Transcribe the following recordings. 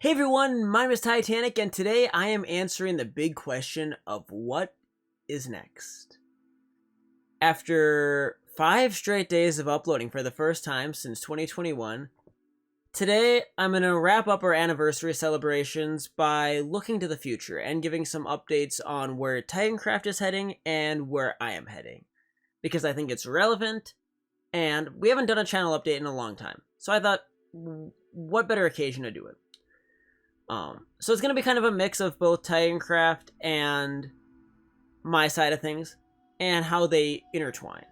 Hey everyone, my name is Titanic, and today I am answering the big question of what is next. After 5 straight days of uploading for the first time since 2021, today I'm going to wrap up our anniversary celebrations by looking to the future and giving some updates on where Titancraft is heading and where I am heading. Because I think it's relevant, and we haven't done a channel update in a long time. So I thought, what better occasion to do it? So it's going to be kind of a mix of both Titancraft and my side of things, and how they intertwine.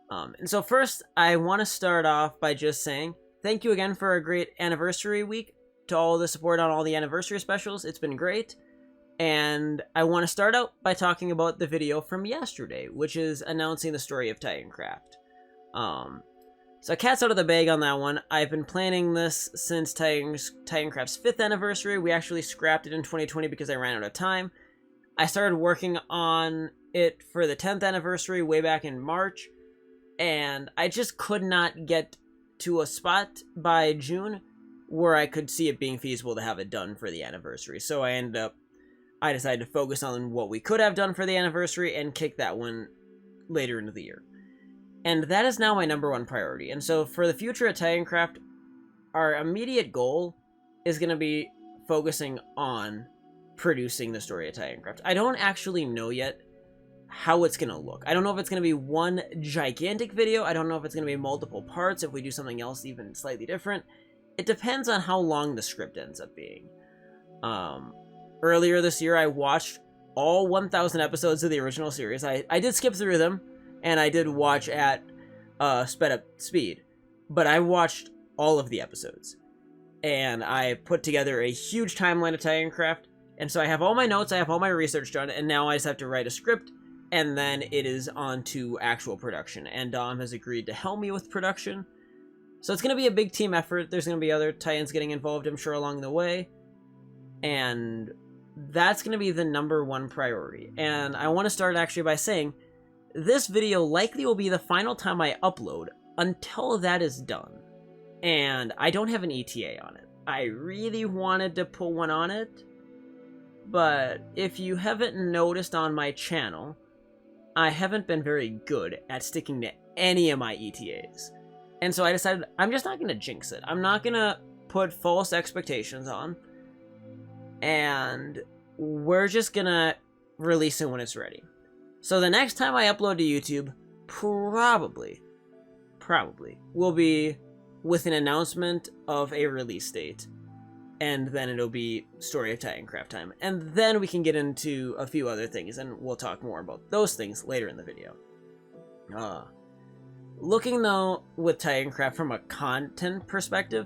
And so first, I want to start off by just saying, thank you again for a great anniversary week, to all the support on all the anniversary specials. It's been great. And I want to start out by talking about the video from yesterday, which is announcing the story of Titancraft. So cat's out of the bag on that one. I've been planning this since Titancraft's 5th anniversary. We actually scrapped it in 2020 because I ran out of time. I started working on it for the 10th anniversary way back in March, and I just could not get to a spot by June where I could see it being feasible to have it done for the anniversary. So I decided to focus on what we could have done for the anniversary and kick that one later into the year. And that is now my #1 priority. And so for the future of Titancraft, our immediate goal is going to be focusing on producing the story of Titancraft. I don't actually know yet how it's going to look. I don't know if it's going to be one gigantic video. I don't know if it's going to be multiple parts, if we do something else even slightly different. It depends on how long the script ends up being. Earlier this year, I watched all 1,000 episodes of the original series. I did skip through them, and I did watch at sped up speed, but I watched all of the episodes, and I put together a huge timeline of Titancraft, and so I have all my notes, I have all my research done, and now I just have to write a script, and then it is on to actual production, and Dom has agreed to help me with production, so it's going to be a big team effort. There's going to be other Titans getting involved, I'm sure, along the way, and that's going to be the #1 priority. And I want to start actually by saying, this video likely will be the final time I upload until that is done. And I don't have an ETA on it. I really wanted to put one on it, but if you haven't noticed on my channel, I haven't been very good at sticking to any of my ETAs. And so I decided I'm just not going to jinx it. I'm not going to put false expectations on, and we're just going to release it when it's ready. So the next time I upload to YouTube, probably, will be with an announcement of a release date. And then it'll be Story of Titancraft time. And then we can get into a few other things, and we'll talk more about those things later in the video. Looking, though, with Titancraft from a content perspective,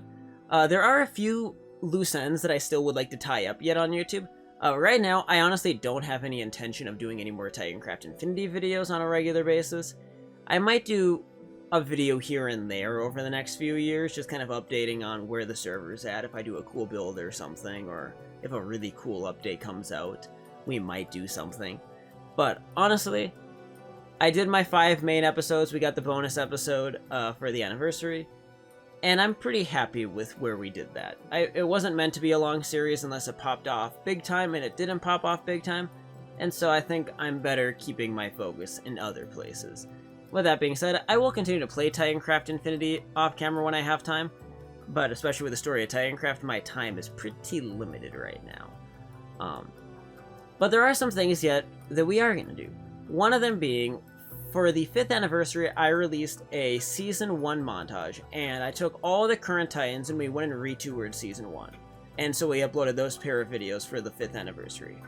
there are a few loose ends that I still would like to tie up yet on YouTube. Right now, I honestly don't have any intention of doing any more Titancraft Infinity videos on a regular basis. I might do a video here and there over the next few years, just kind of updating on where the server's at, if I do a cool build or something, or if a really cool update comes out, we might do something. But honestly, I did my 5 main episodes. We got the bonus episode for the anniversary, and I'm pretty happy with where we did that. It wasn't meant to be a long series unless it popped off big time, and it didn't pop off big time, and so I think I'm better keeping my focus in other places. With that being said, I will continue to play Titancraft Infinity off camera when I have time, but especially with the story of Titancraft, my time is pretty limited right now. But there are some things yet that we are going to do. One of them being, for the 5th anniversary, I released a Season 1 montage, and I took all the current Titans and we went and retoured Season 1. And so we uploaded those pair of videos for the 5th anniversary.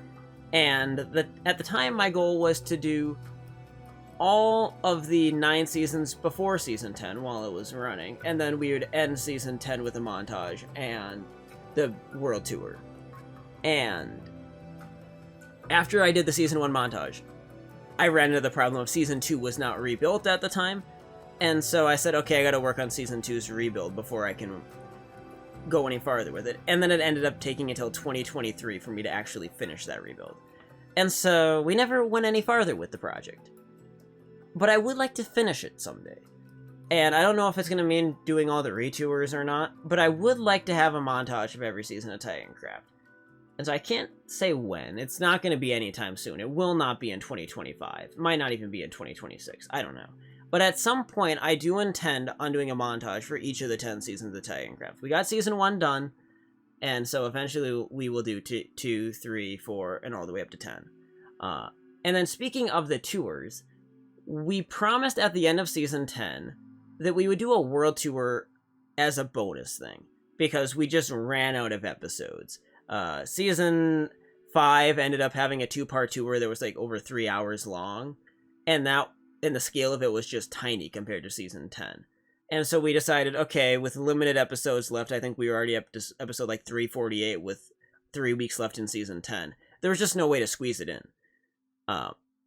And at the time, my goal was to do all of the 9 seasons before Season 10 while it was running, and then we would end Season 10 with a montage and the World Tour. And after I did the Season 1 montage, I ran into the problem of Season 2 was not rebuilt at the time, and so I said, okay, I gotta work on Season 2's rebuild before I can go any farther with it. And then it ended up taking until 2023 for me to actually finish that rebuild. And so we never went any farther with the project. But I would like to finish it someday. And I don't know if it's going to mean doing all the retours or not, but I would like to have a montage of every season of Titancraft. And so I can't say when. It's not going to be anytime soon. It will not be in 2025. It might not even be in 2026. I don't know. But at some point, I do intend on doing a montage for each of the 10 seasons of Titancraft. We got Season 1 done, and so eventually we will do 2, 3, 4, and all the way up to 10. And then speaking of the tours, we promised at the end of Season 10 that we would do a world tour as a bonus thing, because we just ran out of episodes. Season 5 ended up having a 2-part tour that was like over 3 hours long, and the scale of it was just tiny compared to Season 10. And so we decided, okay, with limited episodes left, I think we were already up to episode like 348 with 3 weeks left in Season 10. There was just no way to squeeze it in.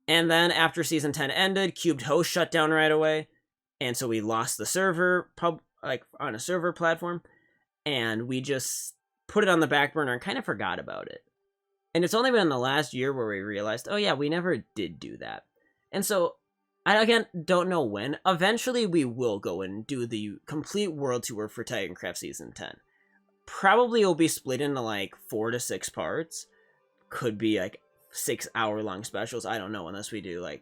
And then after Season 10 ended, Cubed Host shut down right away, and so we lost the server on a server platform, and we just put it on the back burner and kind of forgot about it. And it's only been the last year where we realized, oh yeah, we never did do that. And so I, again, don't know when. Eventually we will go and do the complete world tour for Titancraft Season 10. Probably it'll be split into like 4 to 6 parts. Could be like 6-hour-long specials. I don't know, unless we do like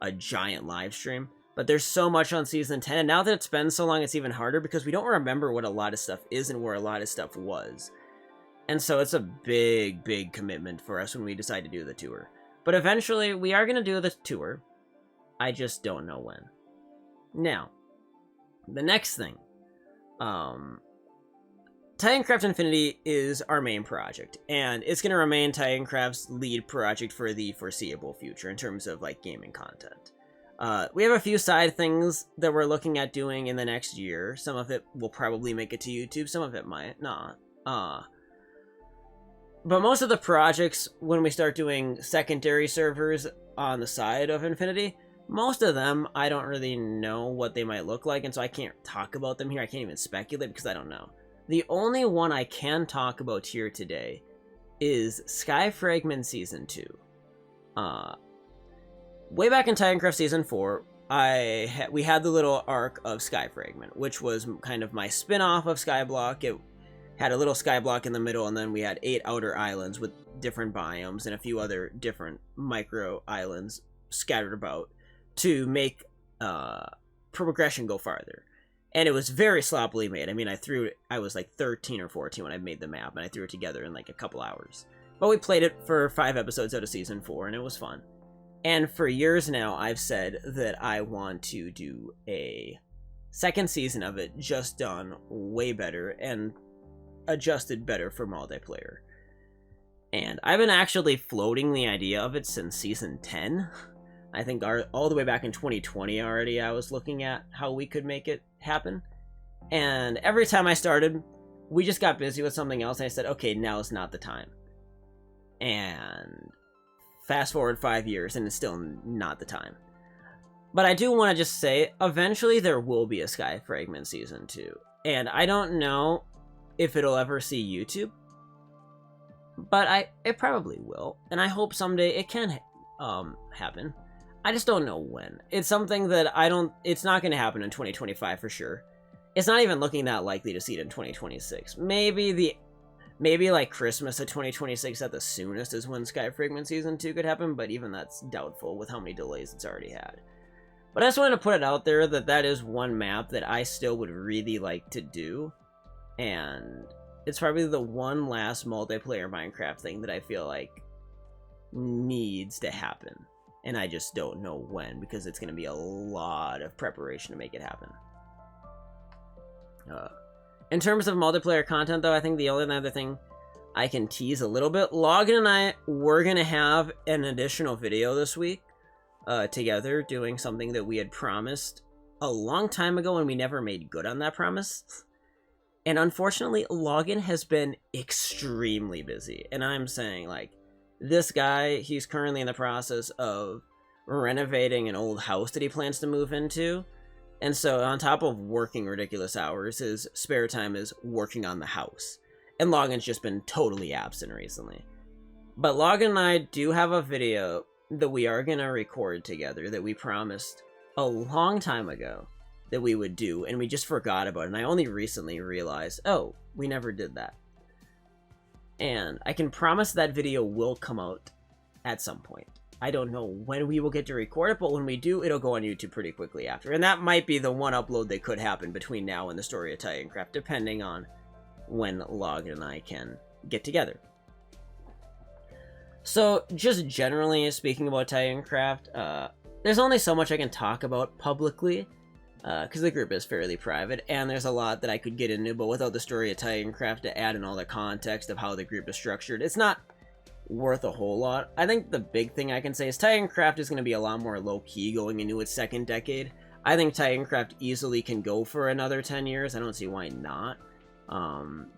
a giant live stream. But there's so much on Season 10, and now that it's been so long, it's even harder because we don't remember what a lot of stuff is and where a lot of stuff was. And so it's a big, big commitment for us when we decide to do the tour. But eventually, we are going to do the tour. I just don't know when. Now, the next thing. Titancraft Infinity is our main project, and it's going to remain Titancraft's lead project for the foreseeable future in terms of, like, gaming content. We have a few side things that we're looking at doing in the next year. Some of it will probably make it to YouTube, some of it might not. But most of the projects, when we start doing secondary servers on the side of Infinity, most of them, I don't really know what they might look like, and so I can't talk about them here. I can't even speculate because I don't know. The only one I can talk about here today is Sky Fragment Season 2. Way back in Titancraft Season 4, we had the little arc of Sky Fragment, which was kind of my spin-off of Skyblock. It had a little skyblock in the middle, and then we had 8 outer islands with different biomes and a few other different micro islands scattered about to make progression go farther. And it was very sloppily made. I mean, I was like 13 or 14 when I made the map, and I threw it together in like a couple hours. But we played it for 5 episodes out of Season 4, and it was fun. And for years now, I've said that I want to do a second season of it, just done way better and adjusted better for multiplayer. And I've been actually floating the idea of it since Season 10. I think all the way back in 2020 already, I was looking at how we could make it happen. And every time I started, we just got busy with something else, and I said, okay, now is not the time. And fast forward 5 years, and it's still not the time. But I do want to just say, eventually there will be a Sky Fragment Season 2. And I don't know if it'll ever see YouTube, but it probably will. And I hope someday it can happen. I just don't know when. It's something that it's not going to happen in 2025 for sure. It's not even looking that likely to see it in 2026. Maybe like Christmas of 2026 at the soonest is when Sky Fragment Season 2 could happen, but even that's doubtful with how many delays it's already had. But I just wanted to put it out there that is one map that I still would really like to do, and it's probably the one last multiplayer Minecraft thing that I feel like needs to happen. And I just don't know when, because it's going to be a lot of preparation to make it happen. In terms of multiplayer content, though, I think the only other thing I can tease a little bit, Logan and I, we're going to have an additional video this week together doing something that we had promised a long time ago, and we never made good on that promise. And unfortunately, Logan has been extremely busy. And I'm saying, like, this guy, he's currently in the process of renovating an old house that he plans to move into. And so on top of working ridiculous hours, his spare time is working on the house. And Logan's just been totally absent recently. But Logan and I do have a video that we are going to record together that we promised a long time ago. that we would do, and we just forgot about it, and I only recently realized, oh, we never did that. And I can promise that video will come out at some point. I don't know when we will get to record it, but when we do, it'll go on YouTube pretty quickly after. And that might be the one upload that could happen between now and the Story of Titancraft, depending on when Log and I can get together. So, just generally speaking about Titancraft, there's only so much I can talk about publicly, because the group is fairly private, and there's a lot that I could get into, but without the Story of Titancraft to add in all the context of how the group is structured, it's not worth a whole lot. I think the big thing I can say is Titancraft is going to be a lot more low-key going into its second decade. I think Titancraft easily can go for another 10 years. I don't see why not.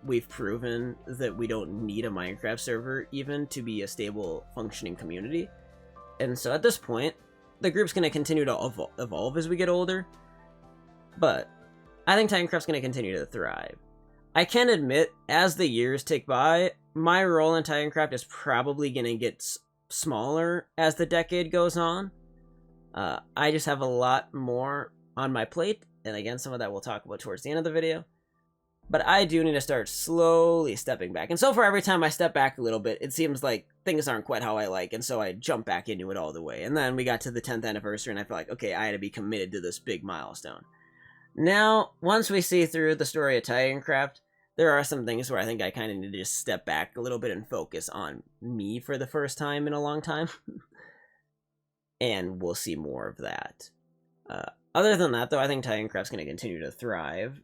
We've proven that we don't need a Minecraft server even to be a stable, functioning community. And so at this point, the group's going to continue to evolve as we get older. But I think Titancraft's going to continue to thrive. I can admit, as the years tick by, my role in Titancraft is probably going to get smaller as the decade goes on. I just have a lot more on my plate, and again, some of that we'll talk about towards the end of the video. But I do need to start slowly stepping back. And so far, every time I step back a little bit, it seems like things aren't quite how I like, and so I jump back into it all the way. And then we got to the 10th anniversary, and I feel like, okay, I had to be committed to this big milestone. Now, once we see through the Story of Titancraft, there are some things where I think I kind of need to just step back a little bit and focus on me for the first time in a long time. And we'll see more of that. Other than that, though, I think Titancraft's going to continue to thrive.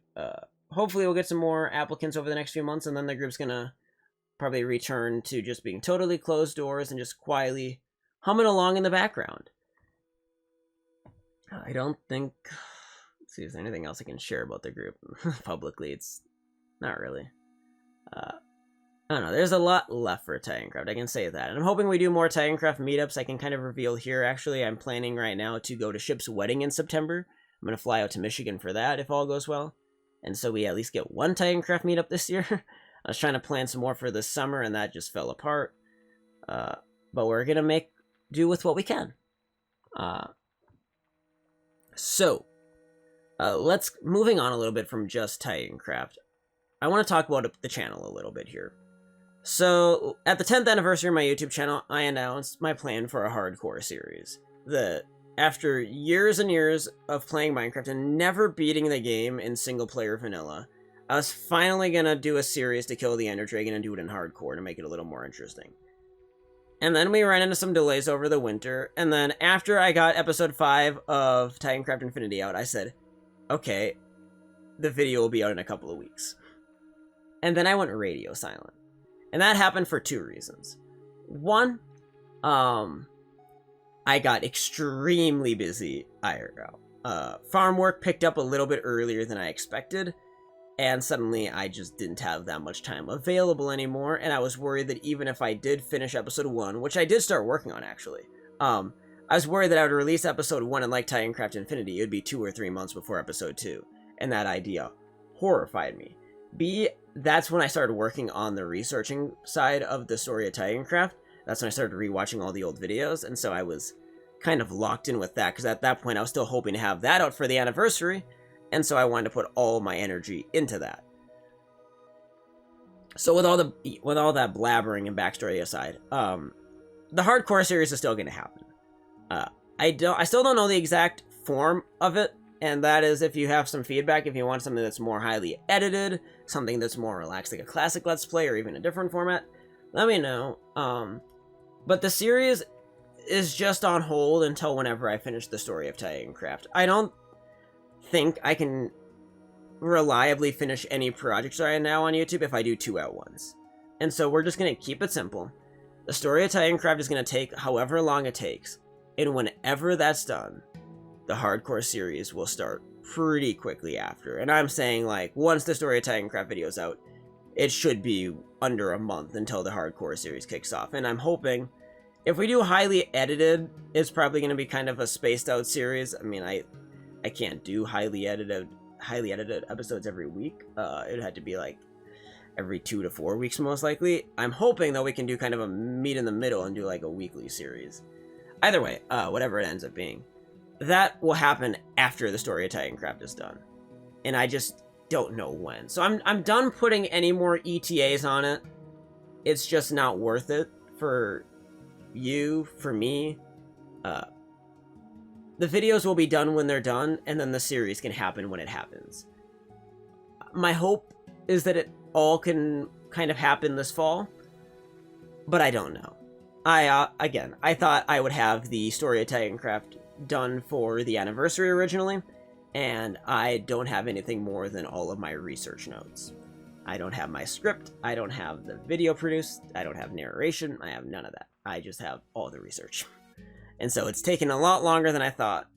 Hopefully we'll get some more applicants over the next few months, and then the group's going to probably return to just being totally closed doors and just quietly humming along in the background. I don't think... Let's see if there's anything else I can share about the group publicly. It's not really. I don't know. There's a lot left for Titancraft. I can say that. And I'm hoping we do more Titancraft meetups. I can kind of reveal here. Actually, I'm planning right now to go to Ship's wedding in September. I'm going to fly out to Michigan for that if all goes well. And so we at least get one Titancraft meetup this year. I was trying to plan some more for this summer, and that just fell apart. But we're going to make do with what we can. Let's moving on a little bit from just Titancraft. I want to talk about the channel a little bit here. So, at the 10th anniversary of my YouTube channel, I announced my plan for a hardcore series. After years and years of playing Minecraft and never beating the game in single-player vanilla, I was finally gonna do a series to kill the Ender Dragon and do it in hardcore to make it a little more interesting. And then we ran into some delays over the winter, and then after I got episode 5 of Titancraft Infinity out, I said, okay, the video will be out in a couple of weeks. And then I went radio silent. And that happened for 2 reasons. One, I got extremely busy IRL. Farm work picked up a little bit earlier than I expected, and suddenly I just didn't have that much time available anymore, and I was worried that even if I did finish episode 1, which I did start working on actually, I was worried that I would release episode 1 and like Titancraft Infinity, it would be 2 or 3 months before episode 2, and that idea horrified me. B, that's when I started working on the researching side of the Story of Titancraft. That's when I started rewatching all the old videos, and so I was kind of locked in with that, because at that point I was still hoping to have that out for the anniversary, and so I wanted to put all my energy into that. So with all that blabbering and backstory aside, the hardcore series is still going to happen. I still don't know the exact form of it, and that is if you have some feedback, if you want something that's more highly edited, something that's more relaxed like a classic Let's Play, or even a different format, let me know. But the series is just on hold until whenever I finish the Story of Titancraft. I don't think I can reliably finish any projects right now on YouTube if I do 2 at once. And so we're just going to keep it simple. The Story of Titancraft is going to take however long it takes, and whenever that's done, the hardcore series will start pretty quickly after. And I'm saying, like, once the Story of Titancraft video is out, it should be under a month until the hardcore series kicks off. And I'm hoping, if we do highly edited, it's probably going to be kind of a spaced out series. I mean, I can't do highly edited episodes every week. It had to be like every 2 to 4 weeks most likely. I'm hoping though we can do kind of a meet in the middle and do like a weekly series. Either way, whatever it ends up being. that will happen after the Story of Titancraft is done. And I just don't know when. So I'm done putting any more ETAs on it. It's just not worth it for you, for me. The videos will be done when they're done, and then the series can happen when it happens. My hope is that it all can kind of happen this fall, but I don't know. Again, I thought I would have the Story of Titancraft done for the anniversary originally, and I don't have anything more than all of my research notes. I don't have my script, I don't have the video produced, I don't have narration, I have none of that. I just have all the research. And so it's taken a lot longer than I thought,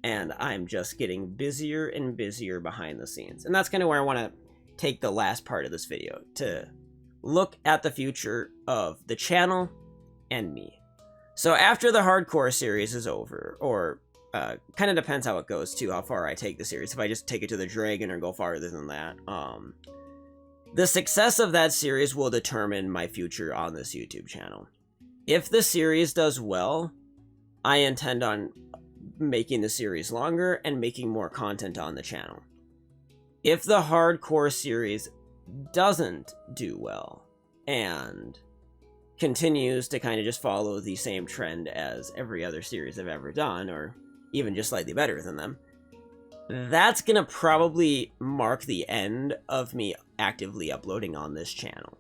and I'm just getting busier and busier behind the scenes. And that's kind of where I want to take the last part of this video, to look at the future of the channel and me. So after the hardcore series is over, or kind of depends how it goes too, how far I take the series. If I just take it to the dragon or go farther than that, the success of that series will determine my future on this YouTube channel. If the series does well, I intend on making the series longer and making more content on the channel. If the hardcore series doesn't do well and continues to kind of just follow the same trend as every other series I've ever done, or even just slightly better than them, that's gonna probably mark the end of me actively uploading on this channel.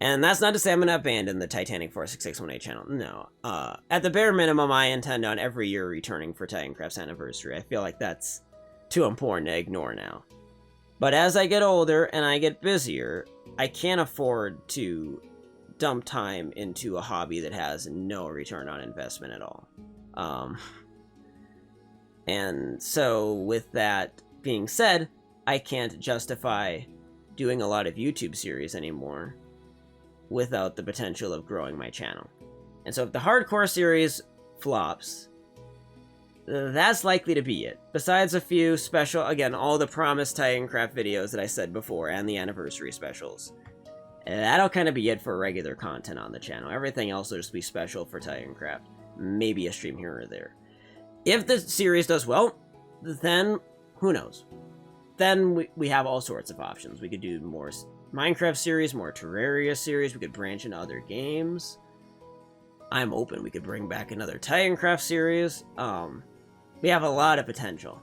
And that's not to say I'm gonna abandon the Titanic 46618 channel. No. At the bare minimum, I intend on every year returning for Titancraft's anniversary. I feel like that's too important to ignore now. But as I get older and I get busier, I can't afford to dump time into a hobby that has no return on investment at all. And so with that being said, I can't justify doing a lot of YouTube series anymore without the potential of growing my channel. And so if the hardcore series flops, that's likely to be it. Besides a few special, again, all the promised Titancraft videos that I said before, and the anniversary specials. That'll kind of be it for regular content on the channel. Everything else will just be special for Titancraft. Maybe a stream here or there. If the series does well, then who knows? Then we have all sorts of options. We could do more Minecraft series, more Terraria series, we could branch into other games. I'm open, we could bring back another Titancraft series. We have a lot of potential.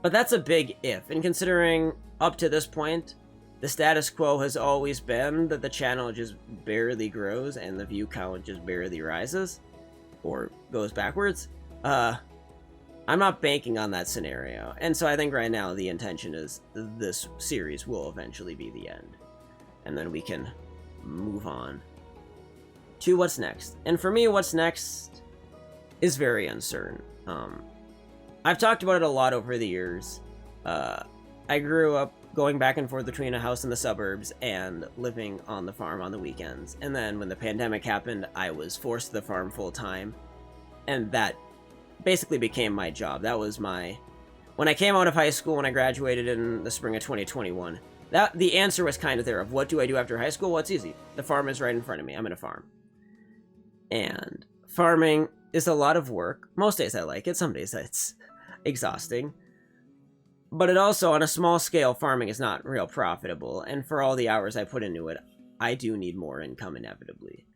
But that's a big if, and considering up to this point, the status quo has always been that the channel just barely grows and the view count just barely rises, or goes backwards. I'm not banking on that scenario, and so I think right now the intention is this series will eventually be the end, and then we can move on to what's next. And for me, what's next is very uncertain. I've talked about it a lot over the years. I grew up going back and forth between a house in the suburbs and living on the farm on the weekends, and then when the pandemic happened, I was forced to the farm full-time, and that basically became my job. That was my... When I came out of high school, when I graduated in the spring of 2021, the answer was kind of there of what do I do after high school? Well, it's easy. The farm is right in front of me. I'm in a farm. And farming is a lot of work. Most days I like it. Some days it's exhausting. But it also, on a small scale, farming is not real profitable. And for all the hours I put into it, I do need more income inevitably.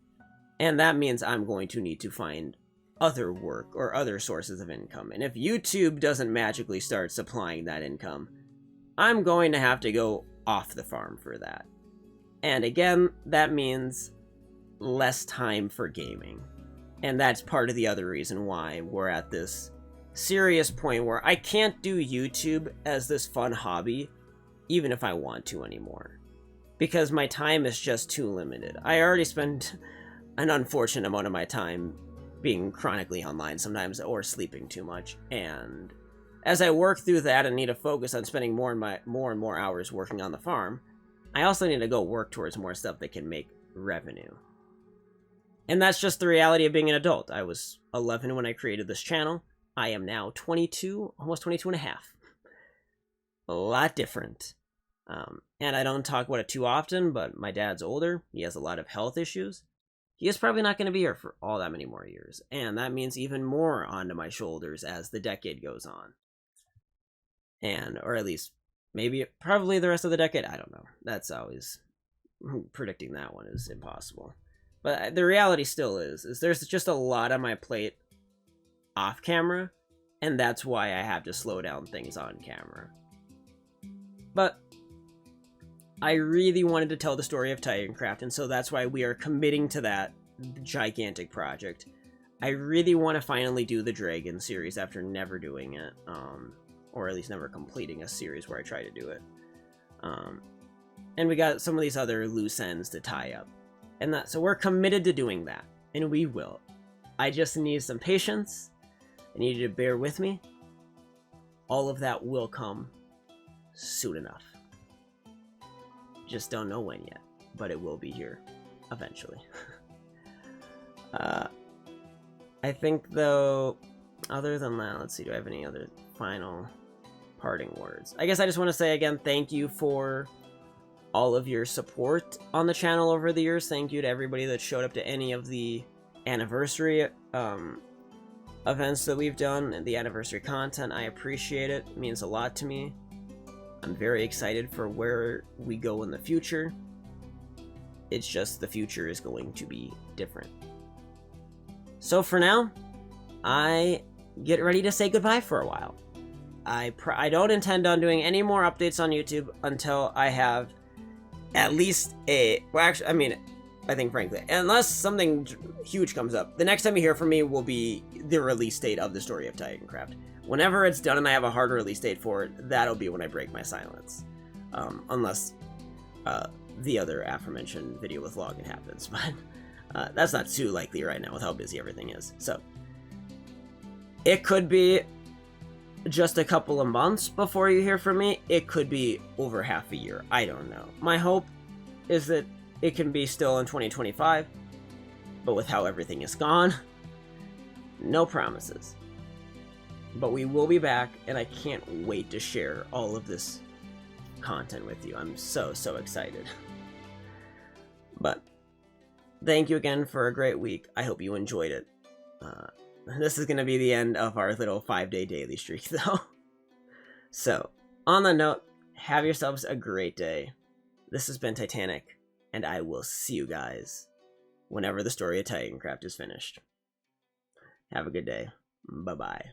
And that means I'm going to need to find other work or other sources of income. And if YouTube doesn't magically start supplying that income, I'm going to have to go off the farm for that. And again, that means less time for gaming. And that's part of the other reason why we're at this serious point where I can't do YouTube as this fun hobby, even if I want to anymore. Because my time is just too limited. I already spend an unfortunate amount of my time being chronically online sometimes, or sleeping too much, and as I work through that and need to focus on spending more and more hours working on the farm, I also need to go work towards more stuff that can make revenue. And that's just the reality of being an adult. I was 11 when I created this channel. I am now 22, almost 22 and a half. A lot different. And I don't talk about it too often, but my dad's older. He has a lot of health issues. he is probably not going to be here for all that many more years. And that means even more onto my shoulders as the decade goes on. And, or at least, maybe, probably the rest of the decade. I don't know. That's always, predicting that one is impossible. But the reality still is there's just a lot on my plate off camera. And that's why I have to slow down things on camera. But I really wanted to tell the story of Titancraft, and so that's why we are committing to that gigantic project. I really want to finally do the Dragon series after never doing it, or at least never completing a series where I try to do it. And we got some of these other loose ends to tie up, and so we're committed to doing that, and we will. I just need some patience. I need you to bear with me. All of that will come soon enough. Just don't know when yet, but it will be here eventually. I think, though, other than that, let's see, do I have any other final parting words? I guess I just want to say again, thank you for all of your support on the channel over the years. Thank you to everybody that showed up to any of the anniversary events that we've done, and the anniversary content. I appreciate it. It means a lot to me. I'm very excited for where we go in the future. It's just the future is going to be different. So for now, I get ready to say goodbye for a while. I don't intend on doing any more updates on YouTube until I have at least a... Well, actually, I mean, I think frankly, unless something huge comes up, the next time you hear from me will be the release date of the Story of Titancraft. Whenever it's done and I have a hard release date for it, that'll be when I break my silence. Unless the other aforementioned video with login happens, but that's not too likely right now with how busy everything is. So, it could be just a couple of months before you hear from me. It could be over half a year. I don't know. My hope is that it can be still in 2025, but with how everything is gone, no promises. But we will be back, and I can't wait to share all of this content with you. I'm so excited. But thank you again for a great week. I hope you enjoyed it. This is going to be the end of our little 5-day daily streak, though. So, on that note, have yourselves a great day. This has been Titanic, and I will see you guys whenever the Story of Titancraft is finished. Have a good day. Bye-bye.